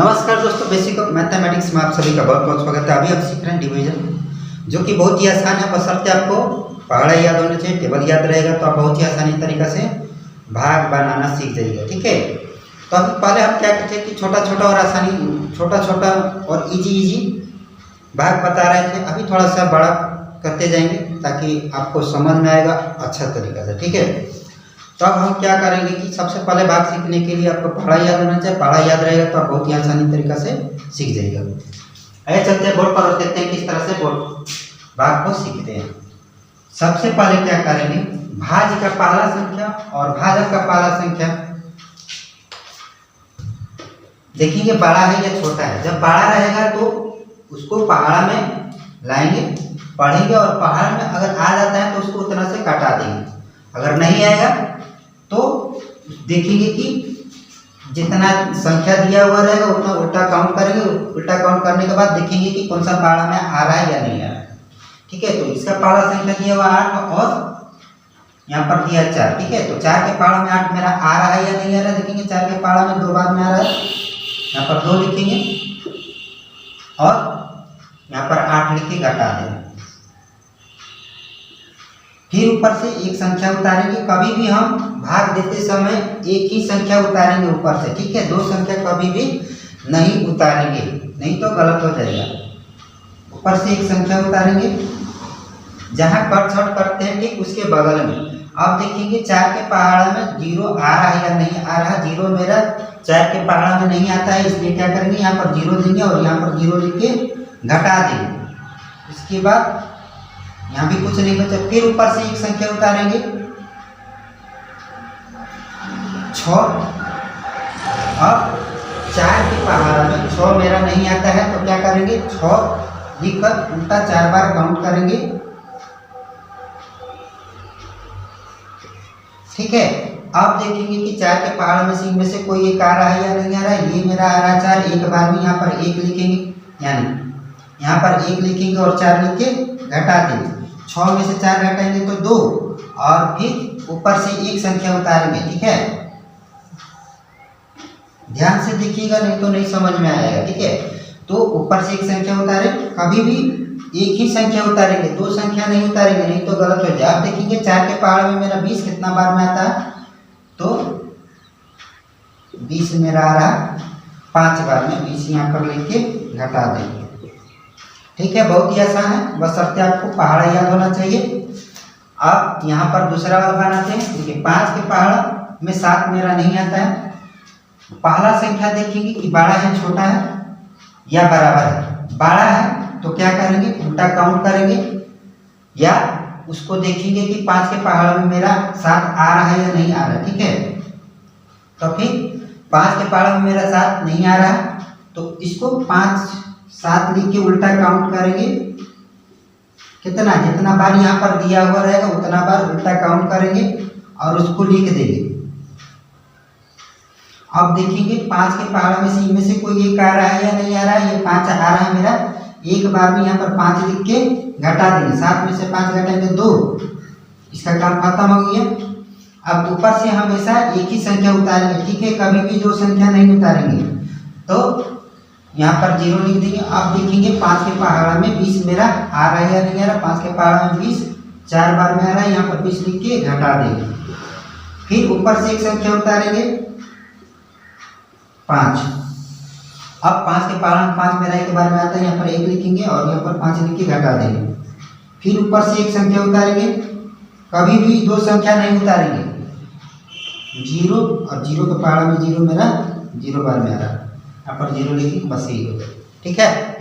नमस्कार दोस्तों, basic of mathematics में आप सभी का बहुत बहुत स्वागत है। अभी आप सीख रहे हैं डिवीजन, जो कि बहुत ही आसान है, बशर्ते आपको पहाड़ा याद होना चाहिए, टेबल याद रहेगा तो आप बहुत ही आसानी तरीका से भाग बनाना सीख जाइएगा। ठीक है, तो अभी पहले हम क्या करते हैं कि छोटा छोटा और इजी भाग बता रहे थे। अभी थोड़ा सा बड़ा करते जाएंगे ताकि आपको समझ में आएगा अच्छा तरीका से। ठीक है, तो अब हम क्या करेंगे कि सबसे पहले भाग सीखने के लिए आपको पहाड़ा याद होना चाहिए। पहाड़ा याद रहेगा तो आप बहुत ही आसानी तरीका से सीख जाइएगा। आइए चलते हैं बोर्ड पर और देखते हैं किस तरह से बोर्ड भाग को सीखते हैं। सबसे पहले क्या करेंगे, भाज्य का पहला संख्या और भाजक का पहला संख्या देखेंगे बड़ा है या छोटा है। जब बड़ा रहेगा तो उसको पहाड़ा में लाएंगे, पढ़ेंगे और पहाड़ में अगर आ जाता है तो उसको उतना से काटा देंगे। अगर नहीं आएगा तो देखेंगे कि जितना संख्या दिया हुआ रहेगा उतना उल्टा काउंट करेंगे। उल्टा काउंट करने के बाद देखेंगे कि कौन सा पहाड़ा में आ रहा है या नहीं आ रहा है। ठीक है, तो इसका पहाड़ा संख्या दिया हुआ 8 और यहाँ पर दिया 4। ठीक है, तो 4 के पहाड़ा में 8 मेरा आ रहा है या नहीं आ रहा है देखेंगे। 4 के पहाड़ा में 2 बार में आ रहा है, यहाँ पर 2 लिखेंगे और यहाँ पर 8 लिख के घटा देंगे। फिर ऊपर से एक संख्या उतारेंगे। कभी भी हम भाग देते समय एक ही संख्या उतारेंगे ऊपर से। ठीक है, 2 संख्या कभी भी नहीं उतारेंगे, नहीं तो गलत हो जाएगा। ऊपर से एक संख्या उतारेंगे, जहां कट छट करते हैं ठीक उसके बगल में। अब देखेंगे 4 के पहाड़ा में 0 आ रहा है या नहीं आ रहा। 0 मेरा 4 के पहाड़ा में नहीं आता है, इसलिए क्या करेंगे यहाँ पर 0 देंगे और यहाँ पर 0 लिख के घटा देंगे। इसके बाद यहाँ भी कुछ नहीं बचा। फिर ऊपर से एक संख्या उतारेंगे 6। अब 4 के पहाड़ा में 6 मेरा नहीं आता है तो क्या करेंगे 6 लिखकर उल्टा 4 बार काउंट करेंगे। ठीक है, अब देखेंगे कि 4 के पहाड़ में से कोई एक आ रहा है या नहीं आ रहा है। ये मेरा आ रहा है 4, एक बार में यहाँ पर 1 लिखेंगे, यानी यहाँ पर 1 लिखेंगे और 4 लिख के घटा देंगे। 6 में से 4 घटाएंगे तो 2 और फिर ऊपर से एक संख्या उतारेंगे। ठीक है, ध्यान से देखिएगा नहीं तो नहीं समझ में आएगा। ठीक है, तो ऊपर से एक संख्या उतारे, कभी भी एक ही संख्या उतारेंगे, 2 संख्या नहीं उतारेंगे, नहीं तो गलत हो जाए। आप देखेंगे 4 के पहाड़ में मेरा 20 कितना बार में आता है तो 20 मेरा आ रहा 5 बार में। 20 यहाँ पर लिख के घटा देंगे। ठीक है, बहुत ही आसान है, बशर्ते आपको पहाड़ा याद होना चाहिए। अब यहाँ पर दूसरा वाला बनाते हैं। देखिए 5 के पहाड़ा में 7 मेरा नहीं आता है। पहला संख्या देखेंगे कि बड़ा है छोटा है या बराबर है। बड़ा है तो क्या करेंगे उल्टा काउंट करेंगे, या उसको देखेंगे कि 5 के पहाड़ में मेरा 7 आ रहा है या नहीं आ रहा है। ठीक है, तो फिर 5 के पहाड़ में मेरा 7 नहीं आ रहा है तो इसको 5 7 लिख के उल्टा काउंट करेंगे। कितना जितना बार यहाँ पर दिया हुआ रहेगा उतना बार उल्टा काउंट करेंगे और उसको लिख देंगे। अब देखेंगे 5 के पहाड़ में से कोई एक आ रहा है या नहीं आ रहा है। ये 5 आ रहा है मेरा, एक बार में यहाँ पर 5 लिख के घटा देंगे। 7 में से 5 घटाएंगे 2, इसका काम खत्म हो गया। अब ऊपर से हमेशा एक ही संख्या उतारेंगे। ठीक है, कभी भी 2 संख्या नहीं उतारेंगे तो यहाँ पर 0 लिख देंगे। अब देखेंगे 5 के पहाड़ में 20 मेरा आ रहा है या नहीं आ रहा। 5 के पहाड़ में 20 4 बार में आ रहा है, यहाँ पर 20 लिख के घटा देंगे। फिर ऊपर से एक संख्या उतारेंगे 5। अब 5 के पहाड़ में 5 मेरा एक बार में आता है, यहाँ पर 1 लिखेंगे और यहाँ पर 5 लिख के घटा देंगे। फिर ऊपर से एक संख्या उतारेंगे, कभी भी 2 संख्या नहीं उतारेंगे। 0 और 0 के पहाड़ में 0 मेरा 0 बार में आ रहा है, यहाँ पर 0 लिखेंगे, बस यही हो गया। ठीक है।